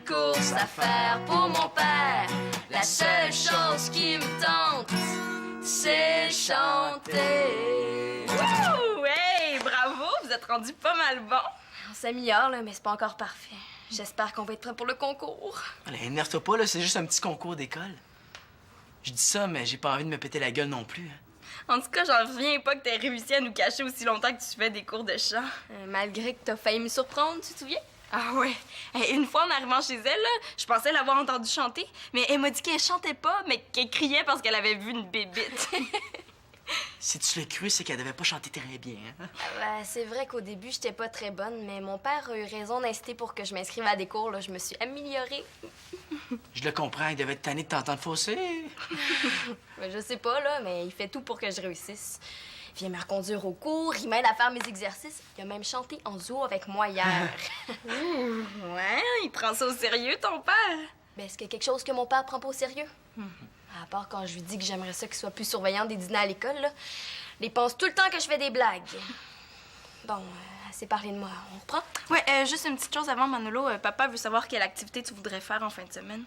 course à faire pour mon père. La seule chose qui me tente, c'est chanter. Wouh! Hey, bravo! Vous êtes rendu pas mal bon. On s'améliore, là, mais c'est pas encore parfait. J'espère qu'on va être prêt pour le concours. Allez, énerve-toi pas, là, c'est juste un petit concours d'école. Je dis ça, mais j'ai pas envie de me péter la gueule non plus. En tout cas, j'en reviens pas que t'aies réussi à nous cacher aussi longtemps que tu fais des cours de chant. Malgré que t'as failli me surprendre, tu te souviens? Ah ouais. Hey, une fois en arrivant chez elle, là, je pensais l'avoir entendue chanter, mais elle m'a dit qu'elle chantait pas, mais qu'elle criait parce qu'elle avait vu une bébite. Si tu l'as cru, c'est qu'elle devait pas chanter très bien. Hein? C'est vrai qu'au début, j'étais pas très bonne, mais mon père a eu raison d'insister pour que je m'inscrive à des cours. Là. Je me suis améliorée. Je le comprends, il devait être tanné de t'entendre fausser. Je sais pas, là, mais il fait tout pour que je réussisse. Il vient me reconduire au cours, il m'aide à faire mes exercices. Il a même chanté en duo avec moi hier. Ouais, il prend ça au sérieux, ton père. Ben, est-ce qu'il y a quelque chose que mon père prend pas au sérieux? À part quand je lui dis que j'aimerais ça qu'il soit plus surveillant des dîners à l'école, là. Il pense tout le temps que je fais des blagues. Bon, assez parlé de moi. On reprend? Ouais, juste une petite chose avant, Manolo. Papa veut savoir quelle activité tu voudrais faire en fin de semaine.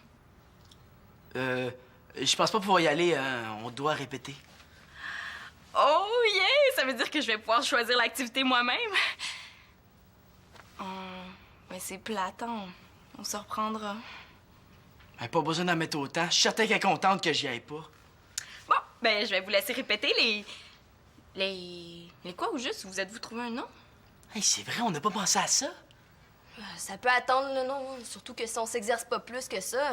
Je pense pas pouvoir y aller. On doit répéter. Oh yeah! Ça veut dire que je vais pouvoir choisir l'activité moi-même. Ben c'est plate, hein? On se reprendra. Ben, pas besoin d'en mettre autant. Je suis certain qu'elle est contente que j'y aille pas. Bon, ben je vais vous laisser répéter les quoi au juste? Vous êtes-vous trouvé un nom? Hey, c'est vrai, on n'a pas pensé à ça. Ça peut attendre le nom, surtout que si on s'exerce pas plus que ça,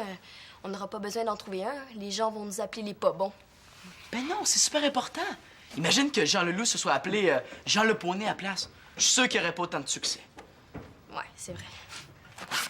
on n'aura pas besoin d'en trouver un. Les gens vont nous appeler les pas bons. Ben non, c'est super important. Imagine que Jean Leloup se soit appelé Jean Le Poney à la place. Je suis sûr qu'il n'y aurait pas autant de succès. Ouais, c'est vrai.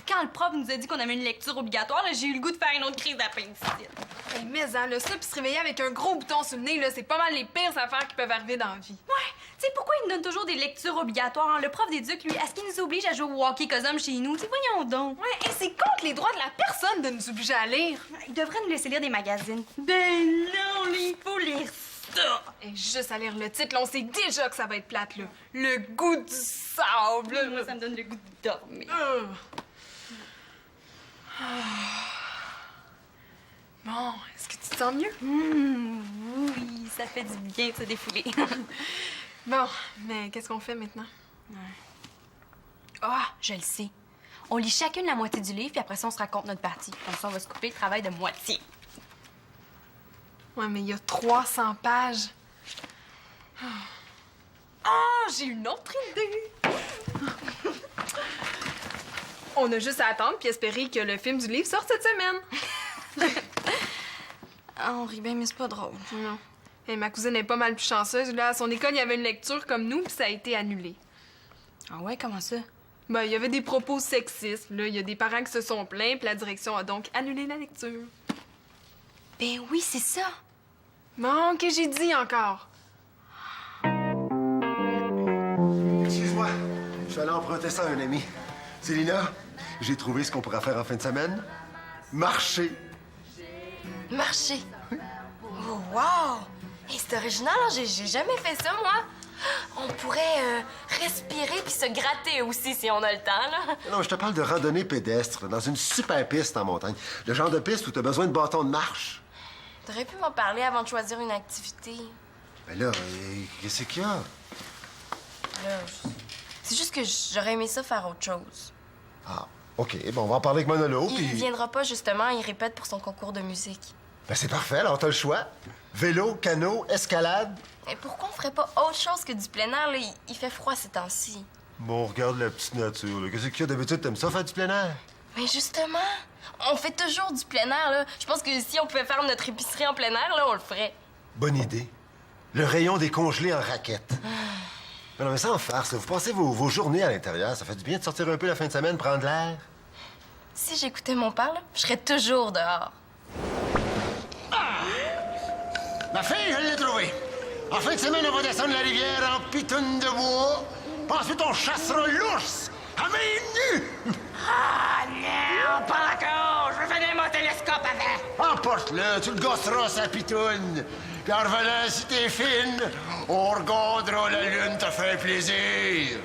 Quand le prof nous a dit qu'on avait une lecture obligatoire, j'ai eu le goût de faire une autre crise d'appendicite. Hey, mais hein, là, ça, puis se réveiller avec un gros bouton sur le nez, là, c'est pas mal les pires affaires qui peuvent arriver dans la vie. Ouais, tu sais, pourquoi il nous donne toujours des lectures obligatoires? Hein? Le prof d'éduc, lui, est-ce qu'il nous oblige à jouer au hockey cosum chez nous? Tu voyons donc. Ouais, et c'est contre les droits de la personne de nous obliger à lire. Il devrait nous laisser lire des magazines. Ben non, il faut lire ça. Et juste à lire le titre, là, on sait déjà que ça va être plate, là. Le goût du sable. Moi, ça me donne le goût de dormir. Bon, est-ce que tu te sens mieux? Oui, ça fait du bien de se défouler. Bon, mais qu'est-ce qu'on fait maintenant? Ah, je le sais. On lit chacune la moitié du livre, puis après ça, on se raconte notre partie. Comme ça, on va se couper le travail de moitié. Ouais, mais il y a 300 pages. Oh, j'ai une autre idée! On a juste à attendre puis espérer que le film du livre sorte cette semaine. Ah, on rit bien, mais c'est pas drôle. Non. Et ma cousine est pas mal plus chanceuse. Là, à son école, il y avait une lecture comme nous, puis ça a été annulé. Ah ouais, comment ça? Ben, il y avait des propos sexistes. Là, il y a des parents qui se sont plaints, puis la direction a donc annulé la lecture. Ben oui, c'est ça. Bon, que j'ai dit encore? Excuse-moi, je suis allé emprunter ça à un ami. Célina, j'ai trouvé ce qu'on pourra faire en fin de semaine. Marcher. Marcher. Oh, wow! Hey, c'est original, hein? J'ai jamais fait ça, moi. On pourrait respirer puis se gratter aussi si on a le temps, là. Non, je te parle de randonnée pédestre, dans une super piste en montagne. Le genre de piste où tu as besoin de bâtons de marche. T'aurais pu m'en parler avant de choisir une activité. Mais là, qu'est-ce qu'il y a? Là, c'est juste que j'aurais aimé ça faire autre chose. Ah, OK. Bon, on va en parler avec Manolo, puis... Il viendra pas, justement. Il répète pour son concours de musique. Ben, c'est parfait, alors t'as le choix. Vélo, canot, escalade. Mais pourquoi on ferait pas autre chose que du plein air, là? Il fait froid ces temps-ci. Bon, regarde la petite nature, là. Qu'est-ce qu'il y a d'habitude? T'aimes ça, faire du plein air? Mais justement, on fait toujours du plein air, là. Je pense que si on pouvait faire notre épicerie en plein air, là, on le ferait. Bonne idée. Le rayon des congelés en raquette. Mais non, mais sans farce, là. Vous passez vos journées à l'intérieur. Ça fait du bien de sortir un peu la fin de semaine, prendre l'air. Si j'écoutais mon père, là, je serais toujours dehors. Ma fille, je l'ai trouvée. En fin de semaine, on va descendre la rivière en pitoune de bois. Puis ensuite, on chassera l'ours à main nue. Ah non, pas encore! Je veux venir mon télescope avant! Emporte-le, tu le gosseras sa pitoune. Puis en revenant, si t'es fine, on regardera la lune te faire plaisir.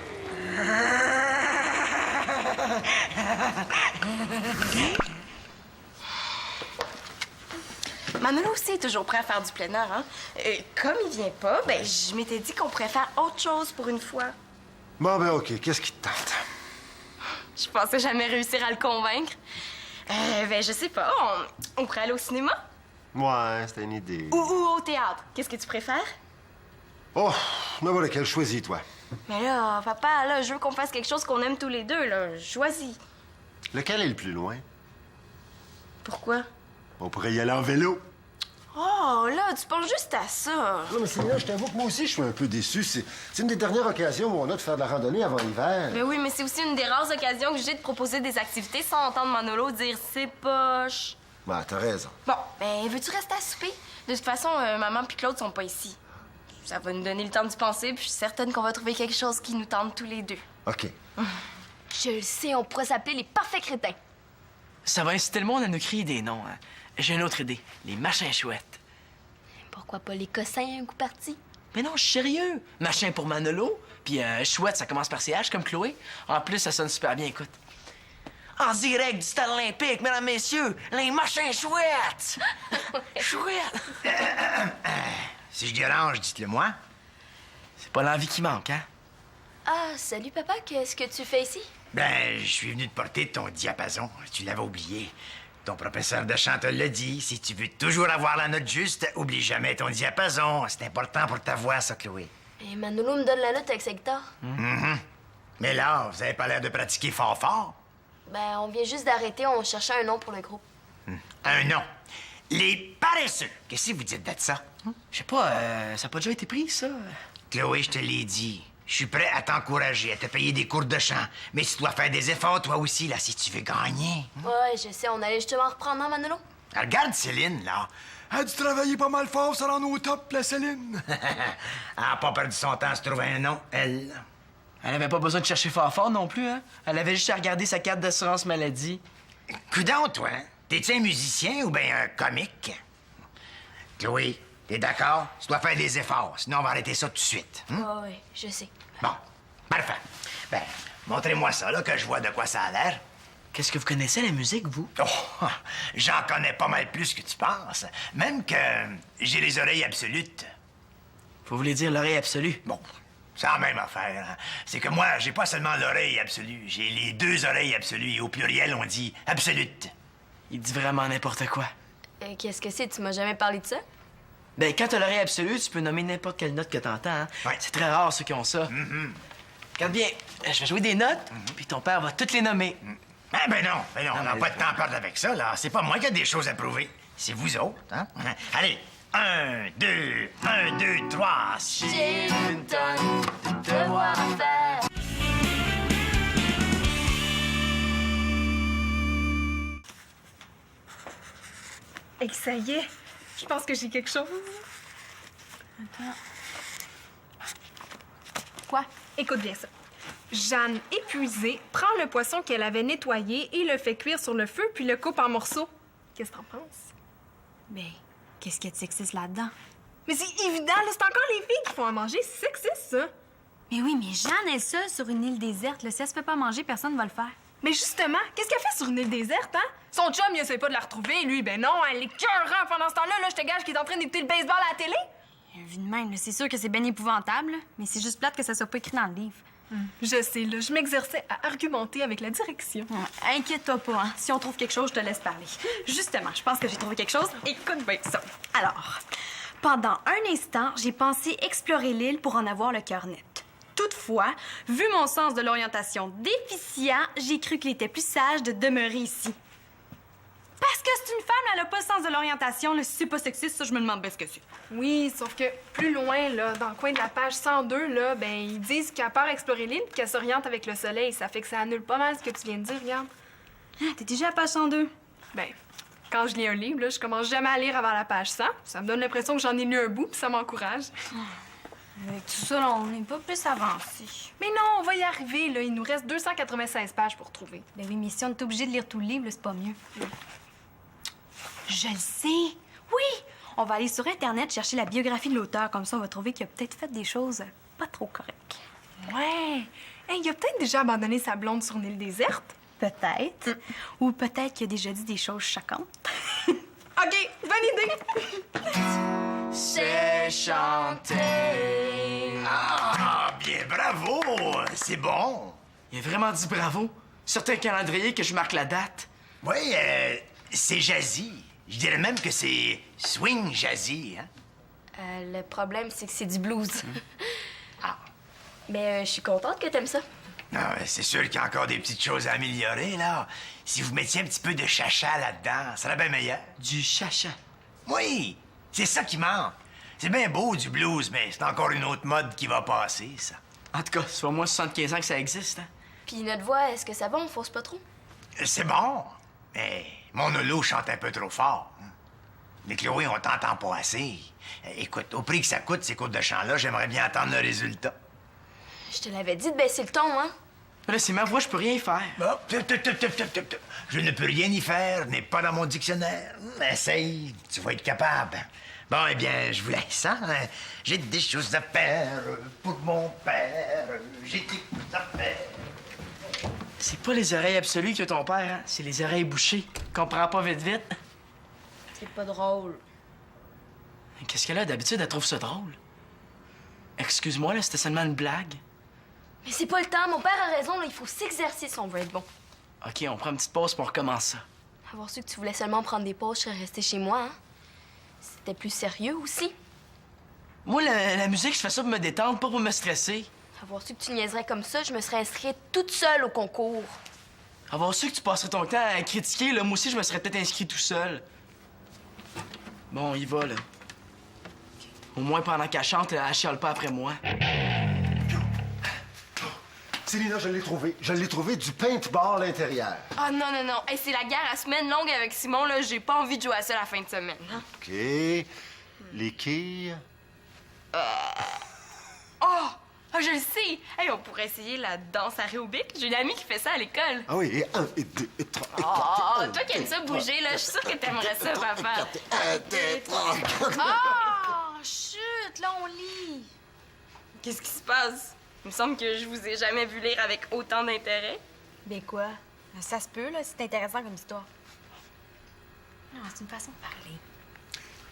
Manolo aussi est toujours prêt à faire du plein air, hein. Comme il vient pas, ben je m'étais dit qu'on pourrait faire autre chose pour une fois. Bon, ben OK. Qu'est-ce qui te tente? Je pensais jamais réussir à le convaincre. Ben je sais pas, on pourrait aller au cinéma? Ouais, c'était une idée. Ou au théâtre. Qu'est-ce que tu préfères? Oh, n'importe lequel. Choisis, toi. Mais là, papa, là, je veux qu'on fasse quelque chose qu'on aime tous les deux, là. Choisis. Lequel est le plus loin? Pourquoi? On pourrait y aller en vélo. Oh, là, tu penses juste à ça. Non, mais Célia, je t'avoue que moi aussi, je suis un peu déçu. C'est une des dernières occasions où on a de faire de la randonnée avant l'hiver. Ben oui, mais c'est aussi une des rares occasions que j'ai de proposer des activités sans entendre Manolo dire c'est poche. Ben, t'as raison. Bon, ben, veux-tu rester à souper? De toute façon, maman puis Claude sont pas ici. Ça va nous donner le temps d'y penser, puis je suis certaine qu'on va trouver quelque chose qui nous tente tous les deux. OK. Je le sais, on pourrait s'appeler les parfaits crétins. Ça va inciter le monde à nous crier des noms. Hein. J'ai une autre idée. Les machins chouettes. Pourquoi pas les cossins un coup parti? Mais non, je suis sérieux. Machin pour Manolo, puis chouette, ça commence par CH comme Chloé. En plus, ça sonne super bien, écoute. En direct du stade olympique, mesdames, messieurs, les machins chouettes! Chouettes! Si je dérange, dites-le-moi. C'est pas l'envie qui manque, hein? Ah, salut papa, qu'est-ce que tu fais ici? Ben, je suis venu te porter ton diapason. Tu l'avais oublié. Ton professeur de chant te l'a dit. Si tu veux toujours avoir la note juste, oublie jamais ton diapason. C'est important pour ta voix, ça, Chloé. Et Manolo me donne la note avec sa guitare. Mais là, vous avez pas l'air de pratiquer fort. Ben, on vient juste d'arrêter, on cherchait un nom pour le groupe. Un nom. Les paresseux. Qu'est-ce que vous dites de ça? Je sais pas, ça a pas déjà été pris, ça? Chloé, je te l'ai dit. Je suis prêt à t'encourager, à te payer des cours de chant. Mais tu dois faire des efforts, toi aussi, là, si tu veux gagner. Ouais, je sais, on allait justement reprendre, hein, Manolo? Regarde Céline, là. Elle a dû travailler pas mal fort, ça rend au top, la Céline. Elle a pas perdu son temps à se trouver un nom, elle. Elle avait pas besoin de chercher fort non plus, hein? Elle avait juste à regarder sa carte d'assurance maladie. Coudonc, toi, hein? T'es-tu un musicien ou bien un comique? Chloé, t'es d'accord? Tu dois faire des efforts, sinon on va arrêter ça tout de suite. Ouais, je sais. Bon, parfait. Ben, montrez-moi ça, là, que je vois de quoi ça a l'air. Qu'est-ce que vous connaissez la musique, vous? Oh, j'en connais pas mal plus que tu penses. Même que j'ai les oreilles absolutes. Vous voulez dire l'oreille absolue? Bon, c'est la même affaire. Hein. C'est que moi, j'ai pas seulement l'oreille absolue, j'ai les deux oreilles absolues. Et au pluriel, on dit absolute. Il dit vraiment n'importe quoi. Qu'est-ce que c'est? Tu m'as jamais parlé de ça? Ben, quand t'as l'oreille absolue, tu peux nommer n'importe quelle note que t'entends, hein? Ouais. C'est très rare, ceux qui ont ça. Regarde bien, je vais jouer des notes, puis ton père va toutes les nommer. Ah, ben non, on n'a mais- pas de temps à perdre avec ça, là. C'est pas moi qui ai des choses à prouver. C'est vous autres, hein? Allez, 1, 2, 1, 2, 3. J'ai une tonne de devoirs à faire. Et ça y est, je pense que j'ai quelque chose. Quoi? Écoute bien ça. Jeanne, épuisée, prend le poisson qu'elle avait nettoyé et le fait cuire sur le feu, puis le coupe en morceaux. Qu'est-ce que t'en penses? Ben, qu'est-ce qu'il y a de sexiste là-dedans? Mais c'est évident, là, c'est encore les filles qui font à manger. C'est sexiste, ça. Mais oui, mais Jeanne est seule sur une île déserte. Là. Si elle se fait pas manger, personne va le faire. Mais justement, qu'est-ce qu'elle fait sur une île déserte, hein? Son chum, il essaie pas de la retrouver. Lui, ben non, elle est cœurant pendant ce temps-là. Là, je te gage qu'il est en train d'écouter le baseball à la télé. Vu de même, là, c'est sûr que c'est bien épouvantable, là, mais c'est juste plate que ça soit pas écrit dans le livre. Je sais, là, je m'exerçais à argumenter avec la direction. Inquiète-toi pas, hein. Si on trouve quelque chose, je te laisse parler. Justement, je pense que j'ai trouvé quelque chose. Écoute bien ça. Alors, pendant un instant, j'ai pensé explorer l'île pour en avoir le cœur net. Toutefois, vu mon sens de l'orientation déficient, j'ai cru qu'il était plus sage de demeurer ici. Parce que c'est une femme, elle a pas le sens de l'orientation. Là, si c'est pas sexiste, ça, je me demande bien ce que c'est. Oui, sauf que plus loin, là, dans le coin de la page 102, là, ben, ils disent qu'à part explorer l'île puis qu'elle s'oriente avec le soleil. Ça fait que ça annule pas mal ce que tu viens de dire, regarde. Ah, t'es déjà à page 102. Ben, quand je lis un livre, là, je commence jamais à lire avant la page 100. Ça me donne l'impression que j'en ai lu un bout puis ça m'encourage. Avec tout ça, là, on n'est pas plus avancé. Mais non, on va y arriver, là. Il nous reste 296 pages pour trouver. Ben oui, mais si on est obligé de lire tout le livre, là, c'est pas mieux. Je le sais. Oui! On va aller sur Internet chercher la biographie de l'auteur. Comme ça, on va trouver qu'il a peut-être fait des choses pas trop correctes. Ouais. Hey, il a peut-être déjà abandonné sa blonde sur une île déserte. Peut-être. Ou peut-être qu'il a déjà dit des choses choquantes. OK, bonne idée! C'est chanter. Ah, bien, bravo! C'est bon. Il a vraiment dit bravo. Sur un calendrier que je marque la date. Oui, c'est jazzy. Je dirais même que c'est swing jazzy, hein? Le problème, c'est que c'est du blues. Mais je suis contente que t'aimes ça. Non, c'est sûr qu'il y a encore des petites choses à améliorer, là. Si vous mettiez un petit peu de chacha là-dedans, ça serait bien meilleur. Du chacha. Oui, c'est ça qui manque. C'est bien beau, du blues, mais c'est encore une autre mode qui va passer, ça. En tout cas, ça fait au moins 75 ans que ça existe, hein? Puis notre voix, est-ce que ça va? On force pas trop? C'est bon, mais mon holo chante un peu trop fort. Hein. Mais Chloé, on t'entend pas assez. Écoute, au prix que ça coûte, ces cours de chant-là, j'aimerais bien entendre le résultat. Je te l'avais dit de baisser le ton, hein? Là, c'est ma voix, je peux rien faire. Bon, je ne peux rien y faire, n'est pas dans mon dictionnaire. Essaye, tu vas être capable. Bon, eh bien, je vous laisse, hein? J'ai des choses à faire pour mon père. J'ai des choses à faire. C'est pas les oreilles absolues que ton père, hein? C'est les oreilles bouchées. Comprends pas vite, vite. C'est pas drôle. Qu'est-ce qu'elle a d'habitude? Elle trouve ça drôle. Excuse-moi, là, c'était seulement une blague. Mais c'est pas le temps. Mon père a raison, là. Il faut s'exercer si on veut être bon. OK, on prend une petite pause pour on recommence ça. Avoir su que tu voulais seulement prendre des pauses, je serais restée chez moi, hein? C'était plus sérieux aussi. Moi, la musique, je fais ça pour me détendre, pas pour me stresser. Avoir su que tu niaiserais comme ça, je me serais inscrite toute seule au concours. Avoir su que tu passerais ton temps à critiquer, là, moi aussi, je me serais peut-être inscrit tout seul. Bon, il va, là. Au moins, pendant qu'elle chante, elle chiale pas après moi. Célina, je l'ai trouvé. Je l'ai trouvé du paintball intérieur. Ah non, non, non. Hey, c'est la guerre à semaine longue avec Simon, là. J'ai pas envie de jouer à ça la fin de semaine. Hein? OK. Les quilles. Oh! Ah, je le sais! Hey, on pourrait essayer la danse aérobique. J'ai une amie qui fait ça à l'école. Ah oui, et 1, et 2, et 3, et 4. Oh, toi qui aimes ça bouger, là, je suis sûre que t'aimerais ça, papa. 1, 2, 3, 4. Oh! Chut! Là, on lit. Qu'est-ce qui se passe? Il me semble que je vous ai jamais vu lire avec autant d'intérêt. Ben quoi? Ça se peut, là, c'est intéressant comme histoire. Non, c'est une façon de parler.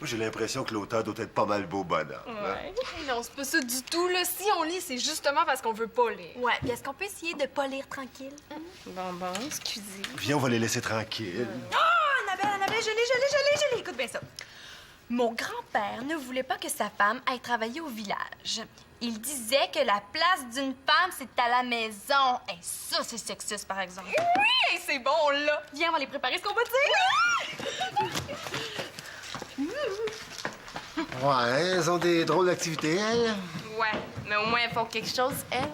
Moi, j'ai l'impression que l'auteur doit être pas mal beau bonhomme. Ouais. Non, c'est pas ça du tout, là. Si on lit, c'est justement parce qu'on veut pas lire. Ouais, puis est-ce qu'on peut essayer de pas lire tranquille? Bon, excusez. Viens, on va les laisser tranquilles. Oh, Annabelle, je l'ai. Écoute bien ça. Mon grand-père ne voulait pas que sa femme aille travailler au village. Il disait que la place d'une femme, c'est à la maison. Et ça, c'est sexiste, par exemple. Oui, c'est bon, là. Viens, on va les préparer ce qu'on va dire. Ouais, elles ont des drôles d'activités, elles. Ouais, mais au moins, elles font quelque chose, elles.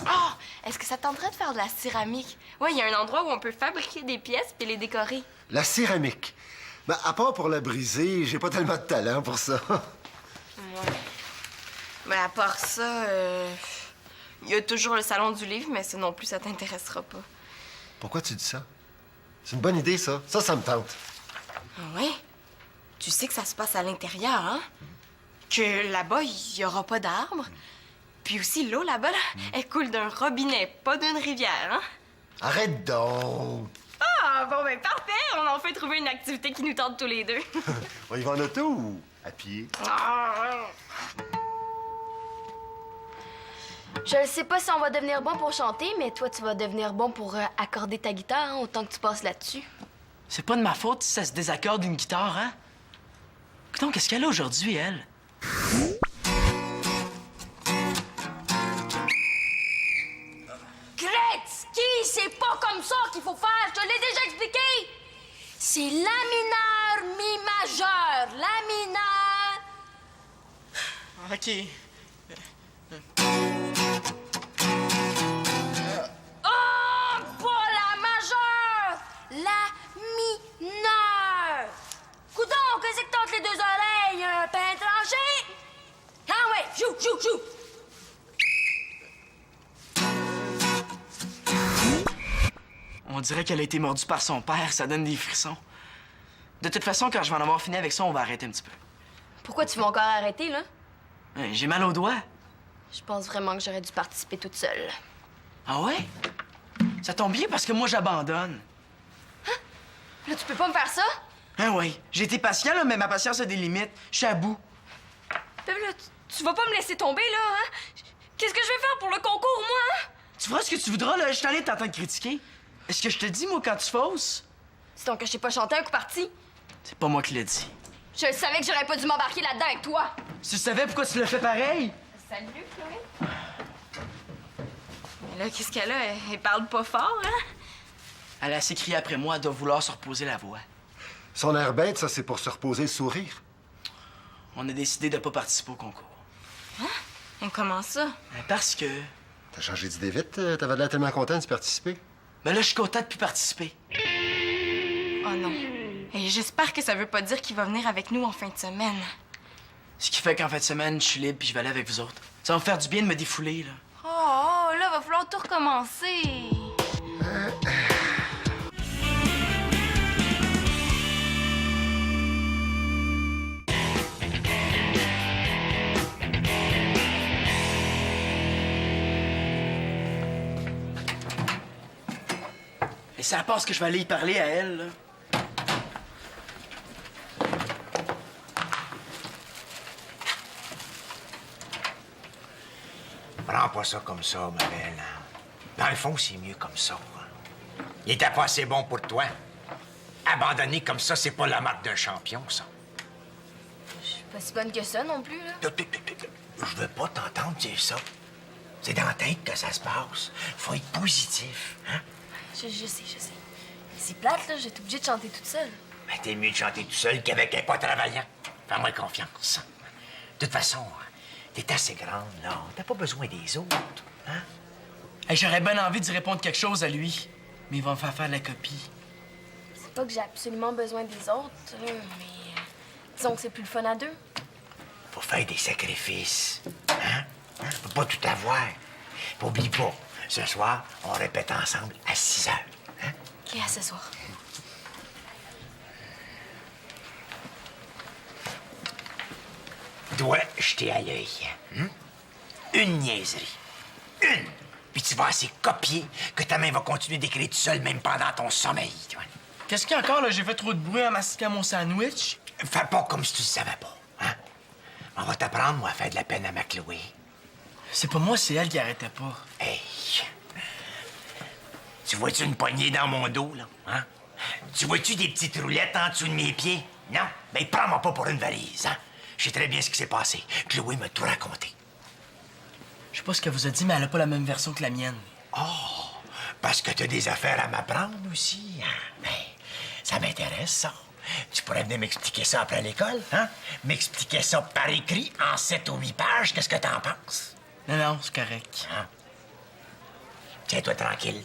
Oh! Est-ce que ça tenterait de faire de la céramique? Ouais, il y a un endroit où on peut fabriquer des pièces puis les décorer. La céramique. Ben, à part pour la briser, j'ai pas tellement de talent pour ça. Ouais. Mais à part ça, il y a toujours le salon du livre, mais ça non plus, ça t'intéressera pas. Pourquoi tu dis ça? C'est une bonne idée, ça. Ça me tente. Ouais. Tu sais que ça se passe à l'intérieur, hein? Que là-bas, il y aura pas d'arbres. Puis aussi, l'eau là-bas, là, elle coule d'un robinet, pas d'une rivière, hein? Arrête donc! Ah, bon, ben parfait! On a enfin trouvé une activité qui nous tente tous les deux. On y va en auto ou à pied? Je ne sais pas si on va devenir bon pour chanter, mais toi, tu vas devenir bon pour accorder ta guitare, hein, autant que tu passes là-dessus. C'est pas de ma faute si ça se désaccorde une guitare, hein? Donc, qu'est-ce qu'elle a aujourd'hui, elle? Gretzky, c'est pas comme ça qu'il faut faire, je te l'ai déjà expliqué! C'est la mineur, mi majeur, la mineur... OK. Oh, pas la majeure! La mineure! Coudonc, qu'est-ce que t'as entre les deux oreilles? Un pain tranché? Ah ouais, joue! On dirait qu'elle a été mordue par son père, ça donne des frissons. De toute façon, quand je vais en avoir fini avec ça, on va arrêter un petit peu. Pourquoi tu vas encore arrêter, là? J'ai mal au doigt. Je pense vraiment que j'aurais dû participer toute seule. Ah ouais? Ça tombe bien parce que moi, j'abandonne. Là, tu peux pas me faire ça? Ah oui, j'ai été patient, là, mais ma patience a des limites. Je suis à bout. Ben là, tu vas pas me laisser tomber, là, hein? Qu'est-ce que je vais faire pour le concours, moi, hein? Tu feras ce que tu voudras, là. Je t'en ai t'entendre critiquer. Est-ce que je te dis, moi, quand tu fausses? C'est donc que je sais pas chanter un coup parti. C'est pas moi qui l'ai dit. Je savais que j'aurais pas dû m'embarquer là-dedans avec toi. Si tu savais pourquoi tu l'as fait pareil? Salut, Chloé. Mais là, qu'est-ce qu'elle a? Elle parle pas fort, hein? Elle a assez crié après moi, elle doit vouloir se reposer la voix. Son air bête, ça, c'est pour se reposer le sourire. On a décidé de pas participer au concours. Et comment ça? Parce que... T'as changé d'idée vite? T'avais l'air tellement content d'y participer. Ben là, je suis content de plus participer. Oh non. Et j'espère que ça veut pas dire qu'il va venir avec nous en fin de semaine. Ce qui fait qu'en fin de semaine, je suis libre puis je vais aller avec vous autres. Ça va me faire du bien de me défouler, là. Oh, là, va falloir tout recommencer. Et ça passe que je vais aller y parler à elle, là. Prends pas ça comme ça, ma belle. Dans le fond, c'est mieux comme ça. Il était pas assez bon pour toi. Abandonner comme ça, c'est pas la marque d'un champion, ça. Je suis pas si bonne que ça non plus, là. Je veux pas t'entendre dire ça. C'est dans la tête que ça se passe. Faut être positif, hein? Je sais. C'est plate, là. J'étais obligée de chanter toute seule. Mais t'es mieux de chanter tout seul qu'avec un pas travaillant. Fais-moi confiance. De toute façon, t'es assez grande, là. T'as pas besoin des autres, hein? Hey, j'aurais bien envie d'y répondre quelque chose à lui, mais il va me faire faire la copie. C'est pas que j'ai absolument besoin des autres, là, mais disons que c'est plus le fun à deux. Faut faire des sacrifices, hein? Je peux pas tout avoir. Puis oublie pas, ce soir, on répète ensemble à 6 heures, hein? OK, à ce soir. Dois jeter à l'œil, hein? Une niaiserie. Une! Puis tu vas assez copier que ta main va continuer d'écrire tout seul, même pendant ton sommeil, tu vois. Qu'est-ce qu'il y a encore, là? J'ai fait trop de bruit en mastiquant mon sandwich. Fais pas comme si tu le savais pas, hein? On va t'apprendre, moi, à faire de la peine à ma Chloé. C'est pas moi, c'est elle qui arrêtait pas. Hey! Tu vois-tu une poignée dans mon dos, là, hein? Tu vois-tu des petites roulettes en dessous de mes pieds? Non? Ben, prends-moi pas pour une valise, hein? Je sais très bien ce qui s'est passé. Chloé m'a tout raconté. Je sais pas ce qu'elle vous a dit, mais elle a pas la même version que la mienne. Oh! Parce que t'as des affaires à m'apprendre aussi, hein? Ben, ça m'intéresse, ça. Tu pourrais venir m'expliquer ça après l'école, hein? M'expliquer ça par écrit, en 7 ou 8 pages. Qu'est-ce que t'en penses? Non, c'est correct. Hein? Tiens-toi tranquille.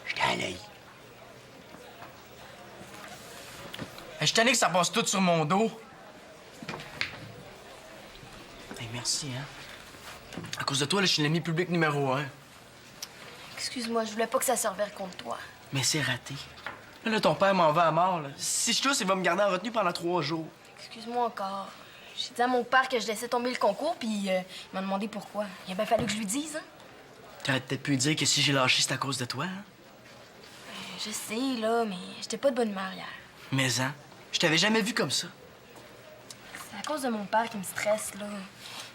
J'étais à l'œil. Je suis tanné que ça passe tout sur mon dos. Hey, merci, hein. À cause de toi, là, je suis l'ennemi public numéro 1. Excuse-moi, je voulais pas que ça serve contre toi. Mais c'est raté. Là, ton père m'en va à mort, là. Si je tousse, il va me garder en retenue pendant 3 jours. Excuse-moi encore. J'ai dit à mon père que je laissais tomber le concours, puis il m'a demandé pourquoi. Il a bien fallu que je lui dise, hein? T'aurais peut-être pu lui dire que si j'ai lâché, c'est à cause de toi, hein? Je sais, là, mais j'étais pas de bonne humeur hier. Mais, hein? Je t'avais jamais vu comme ça. C'est à cause de mon père qui me stresse, là.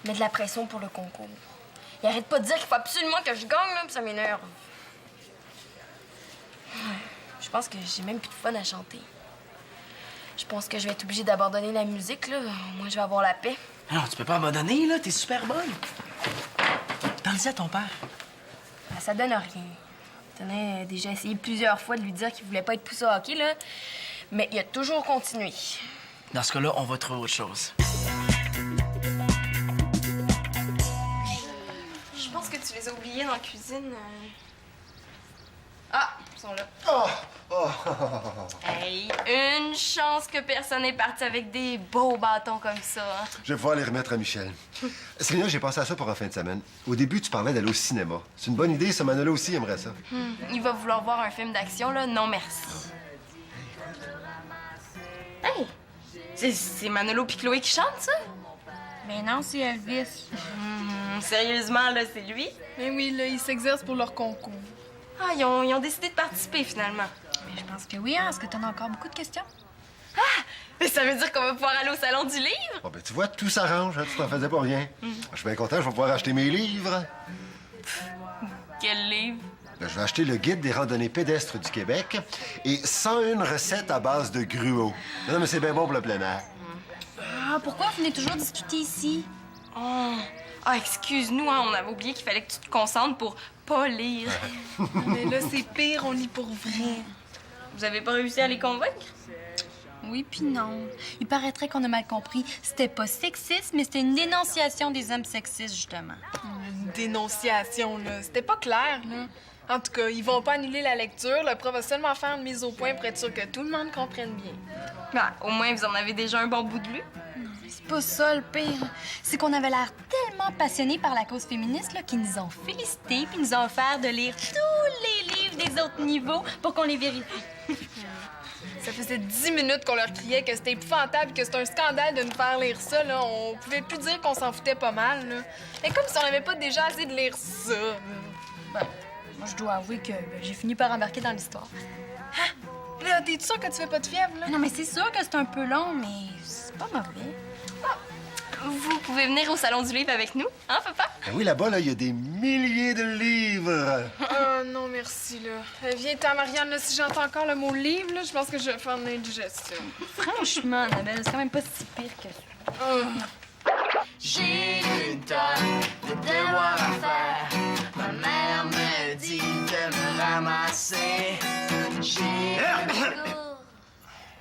Il met de la pression pour le concours. Il arrête pas de dire qu'il faut absolument que je gagne, là, puis ça m'énerve. Je pense que j'ai même plus de fun à chanter. Je pense que je vais être obligée d'abandonner la musique, là. Moi, je vais avoir la paix. Non, tu peux pas abandonner, là. T'es super bonne. T'en dis à ton père. Ben, ça donne rien. J'en ai déjà essayé plusieurs fois de lui dire qu'il voulait pas être poussé au hockey, là. Mais il a toujours continué. Dans ce cas-là, on va trouver autre chose. Je pense que tu les as oubliés dans la cuisine. Ah, ils sont là. Hey, une chance que personne n'est parti avec des beaux bâtons comme ça. Hein? Je vais pouvoir les remettre à Michel. Célina, j'ai pensé à ça pour en fin de semaine. Au début, tu parlais d'aller au cinéma. C'est une bonne idée, ça. Manolo aussi aimerait ça. Il va vouloir voir un film d'action, là. Non, merci. Hey! C'est Manolo puis Chloé qui chantent, ça? Mais non, c'est Elvis. Sérieusement, là, c'est lui? Mais oui, là, ils s'exercent pour leur concours. Ah, ils ont décidé de participer, finalement. Mais Je pense que oui, hein? Est-ce que t'en as encore beaucoup de questions? Mais ça veut dire qu'on va pouvoir aller au salon du livre? Bon, ben, tu vois, tout s'arrange, hein, tu t'en faisais pas rien. Je suis bien content, je vais pouvoir acheter mes livres. Quel livre? Ben, je vais acheter le guide des randonnées pédestres du Québec et 101 recettes à base de gruau. Non, mais c'est bien bon pour le plein air. Ah, pourquoi vous venez toujours discuter ici? Oh. Ah, excuse-nous, hein, on avait oublié qu'il fallait que tu te concentres pour pas lire. Mais là, c'est pire, on lit pour vrai. Vous avez pas réussi à les convaincre? Oui, puis non. Il paraîtrait qu'on a mal compris. C'était pas sexiste, mais c'était une dénonciation des hommes sexistes, justement. Une dénonciation, là. C'était pas clair, là. En tout cas, ils vont pas annuler la lecture. Le prof va seulement faire une mise au point pour être sûr que tout le monde comprenne bien. Ben, au moins, vous en avez déjà un bon bout de lu. C'est pas ça le pire. C'est qu'on avait l'air tellement passionnés par la cause féministe là, qu'ils nous ont félicités puis nous ont offert de lire tous les livres des autres niveaux pour qu'on les vérifie. Ça faisait 10 minutes qu'on leur criait que c'était épouvantable et que c'était un scandale de nous faire lire ça, là. On pouvait plus dire qu'on s'en foutait pas mal, là. Mais comme si on n'avait pas déjà assez de lire ça. Ben, moi, je dois avouer que j'ai fini par embarquer dans l'histoire. Là, t'es sûr que tu fais pas de fièvre, là? Non, mais c'est sûr que c'est un peu long, mais c'est pas mauvais. Vous pouvez venir au Salon du Livre avec nous, hein, papa? Ben oui, là-bas, là, il y a des milliers de livres. Oh non, merci, là. Viens-t'en, Marianne, là, si j'entends encore le mot livre, là, je pense que je vais faire une indigestion. Franchement, Annabelle, c'est quand même pas si pire que ça. J'ai une tonne de devoirs à faire. Ma mère me dit de me ramasser. J'ai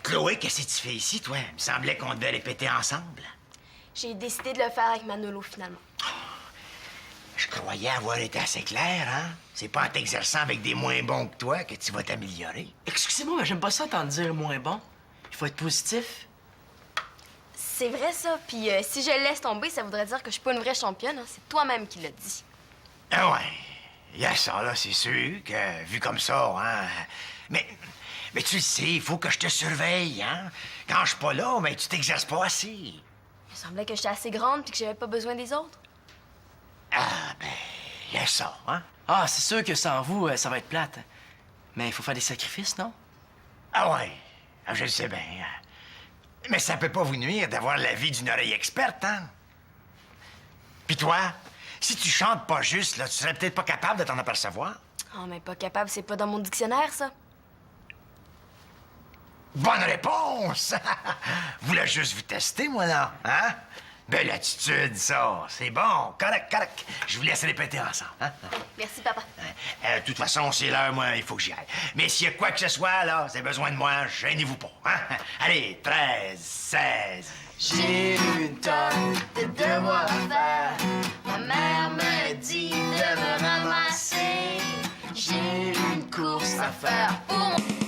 Chloé, qu'est-ce que tu fais ici, toi? Il me semblait qu'on devait répéter ensemble. J'ai décidé de le faire avec Manolo, finalement. Je croyais avoir été assez clair, hein? C'est pas en t'exerçant avec des moins bons que toi que tu vas t'améliorer. Excusez-moi, mais j'aime pas ça t'en dire moins bon. Il faut être positif. C'est vrai, ça. Puis si je le laisse tomber, ça voudrait dire que je suis pas une vraie championne. Hein. C'est toi-même qui l'as dit. Ah ouais, il y a ça, là, c'est sûr que, vu comme ça, hein... Mais tu le sais, il faut que je te surveille, hein? Quand je suis pas là, mais tu t'exerces pas assez. Il me semblait que j'étais assez grande puis que j'avais pas besoin des autres. Ah, ben, il y a ça, hein? Ah, c'est sûr que sans vous, ça va être plate. Mais il faut faire des sacrifices, non? Ah ouais, ah, je le sais bien. Mais ça peut pas vous nuire d'avoir l'avis d'une oreille experte, hein? Puis toi, si tu chantes pas juste, là, tu serais peut-être pas capable de t'en apercevoir. Oh, mais pas capable, c'est pas dans mon dictionnaire, ça. Bonne réponse! Voulais juste vous tester, moi, là, hein? Belle attitude, ça. C'est bon. Correct, correct. Je vous laisse répéter ensemble, hein? Merci, papa. De toute façon, c'est l'heure, moi, il faut que j'y aille. Mais s'il y a quoi que ce soit, là, vous avez besoin de moi, gênez-vous pas, hein? Allez, 13, 16... J'ai une tonne de devoirs à faire. Ma mère me dit de me ramasser. J'ai une course à faire pour mon...